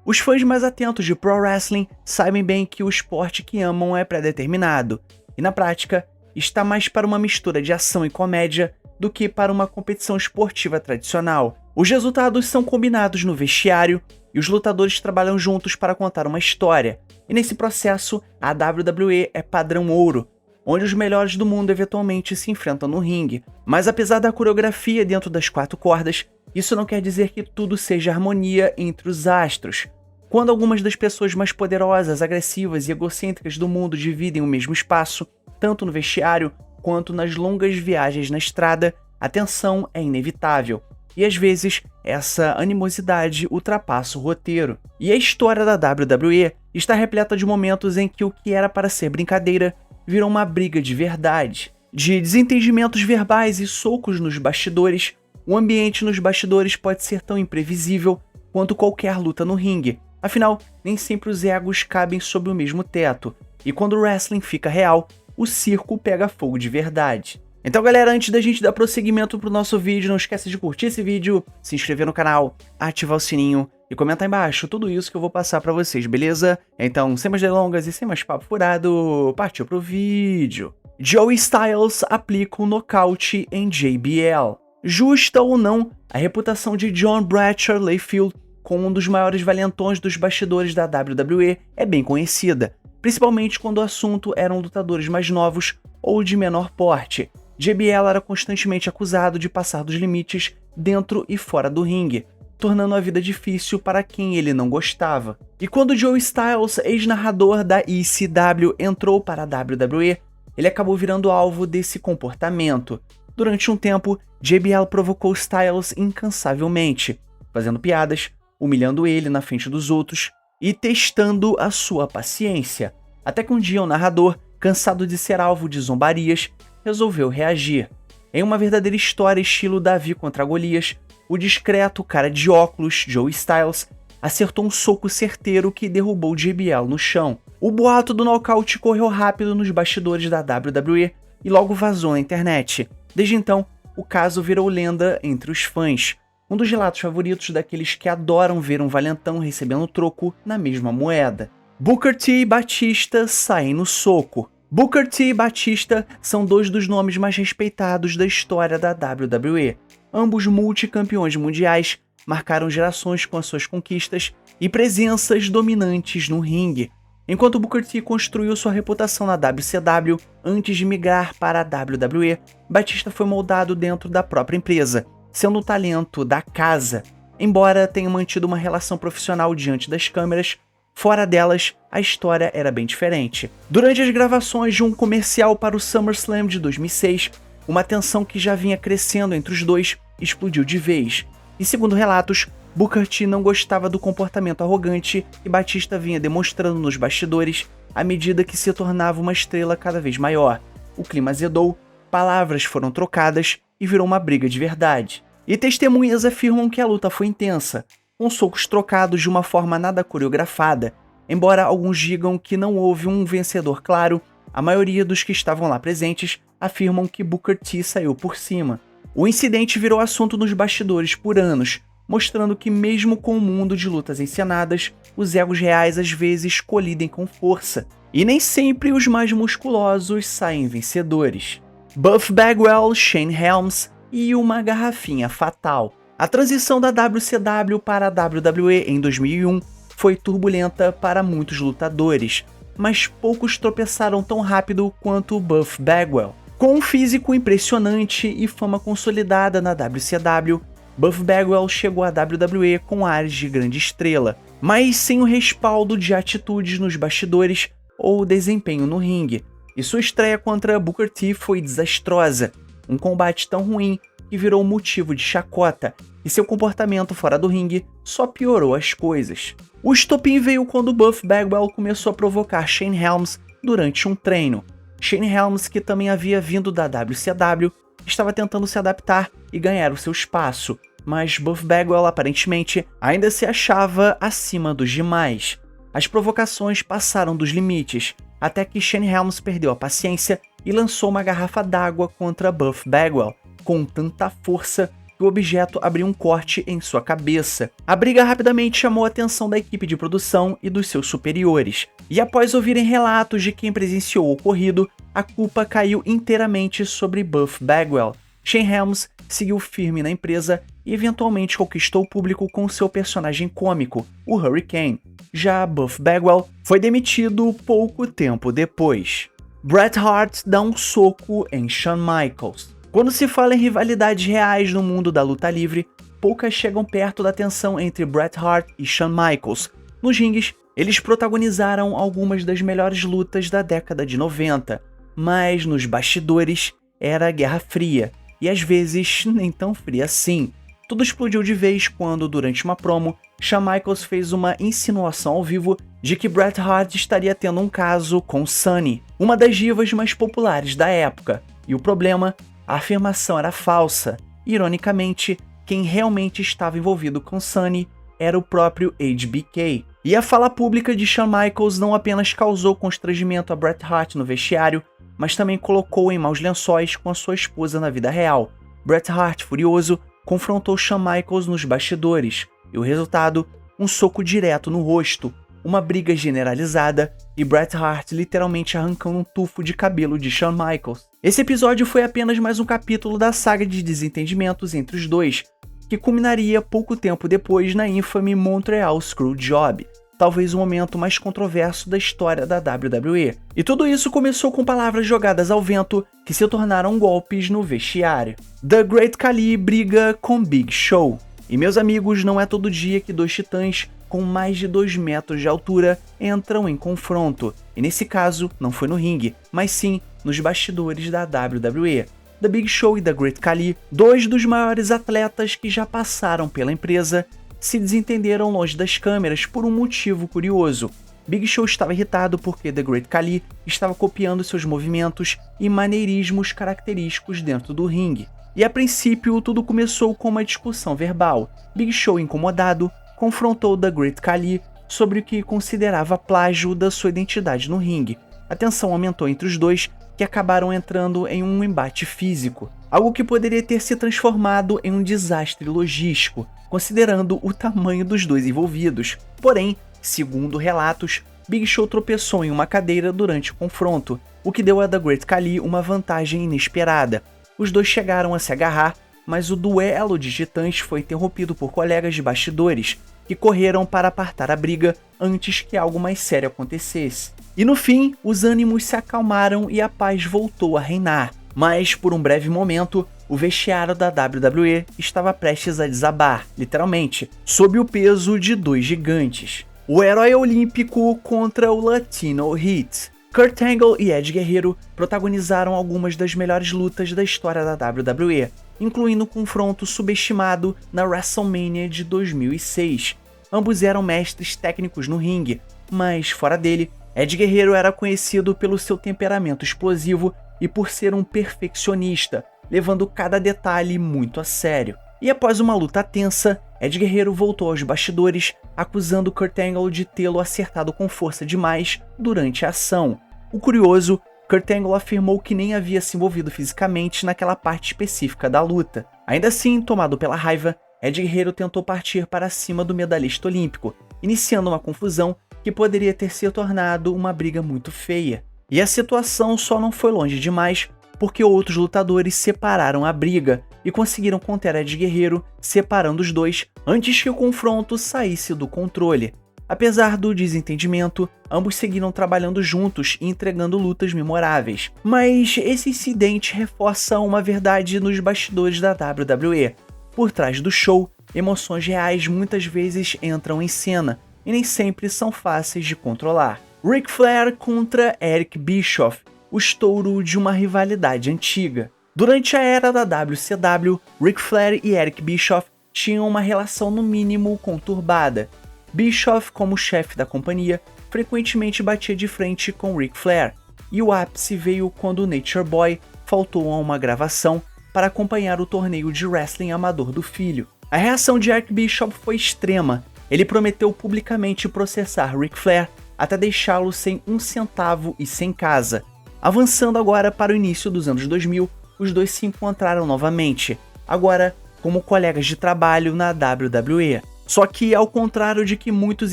Os fãs mais atentos de Pro Wrestling sabem bem que o esporte que amam é pré-determinado, e na prática, está mais para uma mistura de ação e comédia do que para uma competição esportiva tradicional. Os resultados são combinados no vestiário e os lutadores trabalham juntos para contar uma história, e nesse processo, a WWE é padrão ouro, onde os melhores do mundo eventualmente se enfrentam no ringue. Mas apesar da coreografia dentro das 4 cordas, isso não quer dizer que tudo seja harmonia entre os astros. Quando algumas das pessoas mais poderosas, agressivas e egocêntricas do mundo dividem o mesmo espaço, tanto no vestiário quanto nas longas viagens na estrada, a tensão é inevitável. E às vezes, essa animosidade ultrapassa o roteiro. E a história da WWE está repleta de momentos em que o que era para ser brincadeira virou uma briga de verdade. De desentendimentos verbais e socos nos bastidores, o ambiente nos bastidores pode ser tão imprevisível quanto qualquer luta no ringue. Afinal, nem sempre os egos cabem sob o mesmo teto, e quando o wrestling fica real, o circo pega fogo de verdade. Então galera, antes da gente dar prosseguimento pro nosso vídeo, não esquece de curtir esse vídeo, se inscrever no canal, ativar o sininho e comentar aí embaixo tudo isso que eu vou passar pra vocês, beleza? Então, sem mais delongas e sem mais papo furado, partiu pro vídeo. Joey Styles aplica um nocaute em JBL. Justa ou não, a reputação de John Bradshaw Layfield como um dos maiores valentões dos bastidores da WWE é bem conhecida, principalmente quando o assunto eram lutadores mais novos ou de menor porte. JBL era constantemente acusado de passar dos limites dentro e fora do ringue, tornando a vida difícil para quem ele não gostava. E quando Joey Styles, ex-narrador da ECW, entrou para a WWE, ele acabou virando alvo desse comportamento. Durante um tempo, JBL provocou Styles incansavelmente, fazendo piadas, humilhando ele na frente dos outros e testando a sua paciência. Até que um dia o narrador, cansado de ser alvo de zombarias, resolveu reagir. Em uma verdadeira história estilo Davi contra Golias, o discreto cara de óculos, Joey Styles, acertou um soco certeiro que derrubou JBL no chão. O boato do nocaute correu rápido nos bastidores da WWE e logo vazou na internet. Desde então, o caso virou lenda entre os fãs, um dos relatos favoritos daqueles que adoram ver um valentão recebendo troco na mesma moeda. Booker T e Batista saem no soco. Booker T e Batista são dois dos nomes mais respeitados da história da WWE. Ambos multicampeões mundiais, marcaram gerações com as suas conquistas e presenças dominantes no ringue. Enquanto Booker T construiu sua reputação na WCW antes de migrar para a WWE, Batista foi moldado dentro da própria empresa, sendo o talento da casa. Embora tenha mantido uma relação profissional diante das câmeras, fora delas, a história era bem diferente. Durante as gravações de um comercial para o SummerSlam de 2006, uma tensão que já vinha crescendo entre os dois explodiu de vez. E segundo relatos, Booker T não gostava do comportamento arrogante que Batista vinha demonstrando nos bastidores à medida que se tornava uma estrela cada vez maior. O clima azedou, palavras foram trocadas e virou uma briga de verdade. E testemunhas afirmam que a luta foi intensa, com socos trocados de uma forma nada coreografada. Embora alguns digam que não houve um vencedor claro, a maioria dos que estavam lá presentes afirmam que Booker T saiu por cima. O incidente virou assunto nos bastidores por anos, mostrando que mesmo com o mundo de lutas encenadas, os egos reais às vezes colidem com força, e nem sempre os mais musculosos saem vencedores. Buff Bagwell, Shane Helms e uma garrafinha fatal. A transição da WCW para a WWE em 2001 foi turbulenta para muitos lutadores, mas poucos tropeçaram tão rápido quanto Buff Bagwell. Com um físico impressionante e fama consolidada na WCW, Buff Bagwell chegou à WWE com ares de grande estrela, mas sem o respaldo de atitudes nos bastidores ou desempenho no ringue, e sua estreia contra Booker T foi desastrosa, um combate tão ruim que virou motivo de chacota, e seu comportamento fora do ringue só piorou as coisas. O estopim veio quando Buff Bagwell começou a provocar Shane Helms durante um treino. Shane Helms, que também havia vindo da WCW, estava tentando se adaptar e ganhar o seu espaço, mas Buff Bagwell aparentemente ainda se achava acima dos demais. As provocações passaram dos limites, até que Shane Helms perdeu a paciência e lançou uma garrafa d'água contra Buff Bagwell, com tanta força que o objeto abriu um corte em sua cabeça. A briga rapidamente chamou a atenção da equipe de produção e dos seus superiores, e após ouvirem relatos de quem presenciou o ocorrido, a culpa caiu inteiramente sobre Buff Bagwell. Shane Helms seguiu firme na empresa e eventualmente conquistou o público com seu personagem cômico, o Hurricane. Já Buff Bagwell foi demitido pouco tempo depois. Bret Hart dá um soco em Shawn Michaels. Quando se fala em rivalidades reais no mundo da luta livre, poucas chegam perto da tensão entre Bret Hart e Shawn Michaels. Nos ringues, eles protagonizaram algumas das melhores lutas da década de 90, mas nos bastidores era Guerra Fria, e às vezes nem tão fria assim. Tudo explodiu de vez quando, durante uma promo, Shawn Michaels fez uma insinuação ao vivo de que Bret Hart estaria tendo um caso com Sunny, uma das divas mais populares da época, e o problema, a afirmação era falsa. Ironicamente, quem realmente estava envolvido com Sunny era o próprio HBK. E a fala pública de Shawn Michaels não apenas causou constrangimento a Bret Hart no vestiário, mas também colocou em maus lençóis com a sua esposa na vida real. Bret Hart, furioso, confrontou Shawn Michaels nos bastidores, e o resultado, um soco direto no rosto, uma briga generalizada e Bret Hart literalmente arrancando um tufo de cabelo de Shawn Michaels. Esse episódio foi apenas mais um capítulo da saga de desentendimentos entre os dois, que culminaria pouco tempo depois na infame Montreal Screwjob, talvez o momento mais controverso da história da WWE. E tudo isso começou com palavras jogadas ao vento que se tornaram golpes no vestiário. The Great Khali briga com Big Show. E meus amigos, não é todo dia que dois titãs com mais de 2 metros de altura entram em confronto. E nesse caso, não foi no ringue, mas sim nos bastidores da WWE. The Big Show e The Great Khali, dois dos maiores atletas que já passaram pela empresa, se desentenderam longe das câmeras por um motivo curioso. Big Show estava irritado porque The Great Khali estava copiando seus movimentos e maneirismos característicos dentro do ringue. E a princípio tudo começou com uma discussão verbal. Big Show, incomodado, confrontou The Great Khali sobre o que considerava plágio da sua identidade no ringue. A tensão aumentou entre os dois, que acabaram entrando em um embate físico, algo que poderia ter se transformado em um desastre logístico, considerando o tamanho dos dois envolvidos. Porém, segundo relatos, Big Show tropeçou em uma cadeira durante o confronto, o que deu a The Great Khali uma vantagem inesperada. Os dois chegaram a se agarrar, mas o duelo de titãs foi interrompido por colegas de bastidores, que correram para apartar a briga antes que algo mais sério acontecesse. E no fim, os ânimos se acalmaram e a paz voltou a reinar. Mas, por um breve momento, o vestiário da WWE estava prestes a desabar, literalmente, sob o peso de dois gigantes. O herói olímpico contra o Latino Heat. Kurt Angle e Eddie Guerrero protagonizaram algumas das melhores lutas da história da WWE, incluindo um confronto subestimado na WrestleMania de 2006. Ambos eram mestres técnicos no ringue, mas fora dele, Eddie Guerrero era conhecido pelo seu temperamento explosivo e por ser um perfeccionista, levando cada detalhe muito a sério. E após uma luta tensa, Eddie Guerrero voltou aos bastidores, acusando Kurt Angle de tê-lo acertado com força demais durante a ação. O curioso, Kurt Angle afirmou que nem havia se envolvido fisicamente naquela parte específica da luta. Ainda assim, tomado pela raiva, Eddie Guerrero tentou partir para cima do medalhista olímpico, iniciando uma confusão que poderia ter se tornado uma briga muito feia. E a situação só não foi longe demais, porque outros lutadores separaram a briga e conseguiram conter Eddie Guerrero, separando os dois antes que o confronto saísse do controle. Apesar do desentendimento, ambos seguiram trabalhando juntos e entregando lutas memoráveis. Mas esse incidente reforça uma verdade nos bastidores da WWE. Por trás do show, emoções reais muitas vezes entram em cena, e nem sempre são fáceis de controlar. Ric Flair contra Eric Bischoff, o estouro de uma rivalidade antiga. Durante a era da WCW, Ric Flair e Eric Bischoff tinham uma relação no mínimo conturbada. Bischoff, como chefe da companhia, frequentemente batia de frente com Ric Flair, e o ápice veio quando o Nature Boy faltou a uma gravação para acompanhar o torneio de wrestling amador do filho. A reação de Eric Bischoff foi extrema. Ele prometeu publicamente processar Ric Flair até deixá-lo sem um centavo e sem casa. Avançando agora para o início dos anos 2000, os dois se encontraram novamente, agora como colegas de trabalho na WWE. Só que, ao contrário de que muitos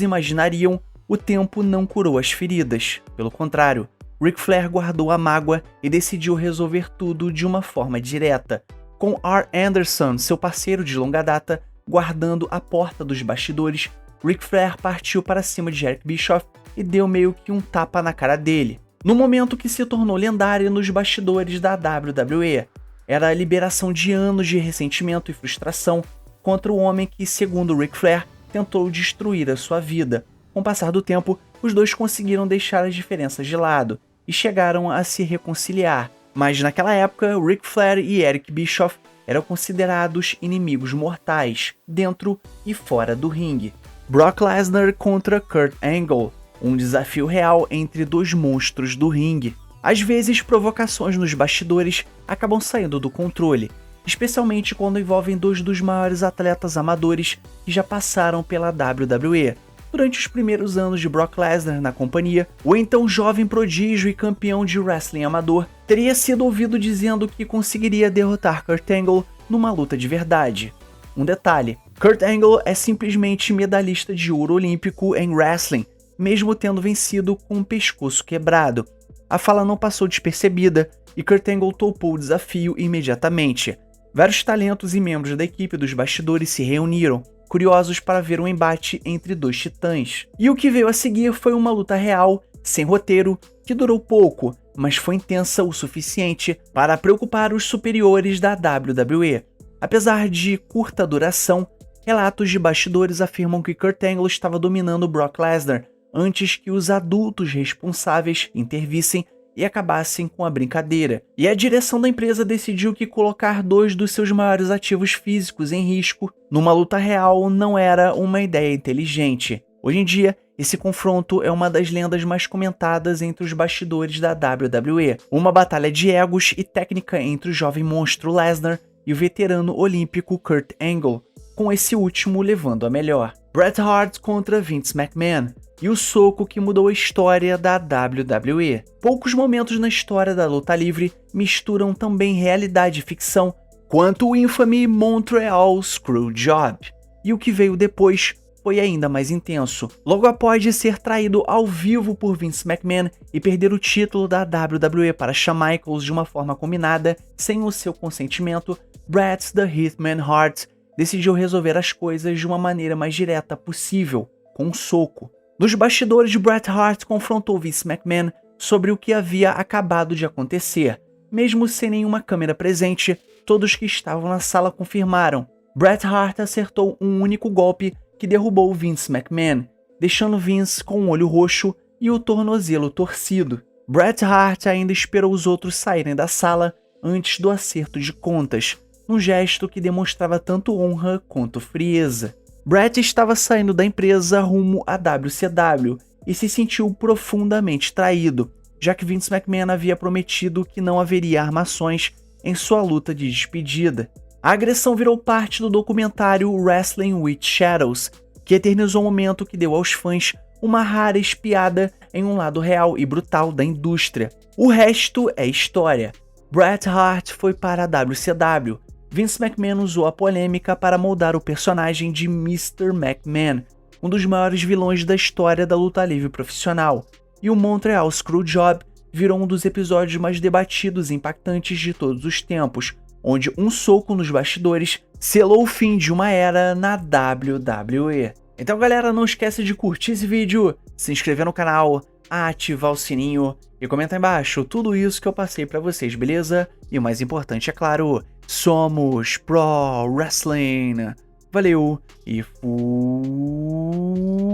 imaginariam, o tempo não curou as feridas. Pelo contrário, Ric Flair guardou a mágoa e decidiu resolver tudo de uma forma direta, com Arn Anderson, seu parceiro de longa data, guardando a porta dos bastidores. Ric Flair partiu para cima de Eric Bischoff e deu meio que um tapa na cara dele. No momento que se tornou lendário nos bastidores da WWE, era a liberação de anos de ressentimento e frustração contra o homem que, segundo Ric Flair, tentou destruir a sua vida. Com o passar do tempo, os dois conseguiram deixar as diferenças de lado e chegaram a se reconciliar, mas naquela época, Ric Flair e Eric Bischoff eram considerados inimigos mortais, dentro e fora do ringue. Brock Lesnar contra Kurt Angle, um desafio real entre dois monstros do ringue. Às vezes, provocações nos bastidores acabam saindo do controle, especialmente quando envolvem dois dos maiores atletas amadores que já passaram pela WWE. Durante os primeiros anos de Brock Lesnar na companhia, o então jovem prodígio e campeão de wrestling amador teria sido ouvido dizendo que conseguiria derrotar Kurt Angle numa luta de verdade. Um detalhe, Kurt Angle é simplesmente medalhista de ouro olímpico em wrestling, mesmo tendo vencido com o pescoço quebrado. A fala não passou despercebida e Kurt Angle topou o desafio imediatamente. Vários talentos e membros da equipe dos bastidores se reuniram, curiosos para ver um embate entre dois titãs. E o que veio a seguir foi uma luta real, sem roteiro, que durou pouco, mas foi intensa o suficiente para preocupar os superiores da WWE. Apesar de curta duração, relatos de bastidores afirmam que Kurt Angle estava dominando Brock Lesnar antes que os adultos responsáveis intervissem e acabassem com a brincadeira. E a direção da empresa decidiu que colocar dois dos seus maiores ativos físicos em risco numa luta real não era uma ideia inteligente. Hoje em dia, esse confronto é uma das lendas mais comentadas entre os bastidores da WWE. Uma batalha de egos e técnica entre o jovem monstro Lesnar e o veterano olímpico Kurt Angle, com esse último levando a melhor. Bret Hart contra Vince McMahon e o soco que mudou a história da WWE. Poucos momentos na história da luta livre misturam também realidade e ficção, quanto o infame Montreal Screwjob. E o que veio depois foi ainda mais intenso. Logo após ser traído ao vivo por Vince McMahon e perder o título da WWE para Shawn Michaels de uma forma combinada, sem o seu consentimento, Bret The Hitman Hart decidiu resolver as coisas de uma maneira mais direta possível, com um soco. Nos bastidores, Bret Hart confrontou Vince McMahon sobre o que havia acabado de acontecer. Mesmo sem nenhuma câmera presente, todos que estavam na sala confirmaram. Bret Hart acertou um único golpe que derrubou Vince McMahon, deixando Vince com o olho roxo e o tornozelo torcido. Bret Hart ainda esperou os outros saírem da sala antes do acerto de contas, num gesto que demonstrava tanto honra quanto frieza. Bret estava saindo da empresa rumo à WCW e se sentiu profundamente traído, já que Vince McMahon havia prometido que não haveria armações em sua luta de despedida. A agressão virou parte do documentário Wrestling with Shadows, que eternizou o momento que deu aos fãs uma rara espiada em um lado real e brutal da indústria. O resto é história. Bret Hart foi para a WCW. Vince McMahon usou a polêmica para moldar o personagem de Mr. McMahon, um dos maiores vilões da história da luta livre profissional, e o Montreal Screwjob virou um dos episódios mais debatidos e impactantes de todos os tempos, onde um soco nos bastidores selou o fim de uma era na WWE. Então galera, não esquece de curtir esse vídeo, se inscrever no canal, ativar o sininho e comentar embaixo tudo isso que eu passei pra vocês, beleza? E o mais importante, é claro, somos Pro Wrestling. Valeu e fui!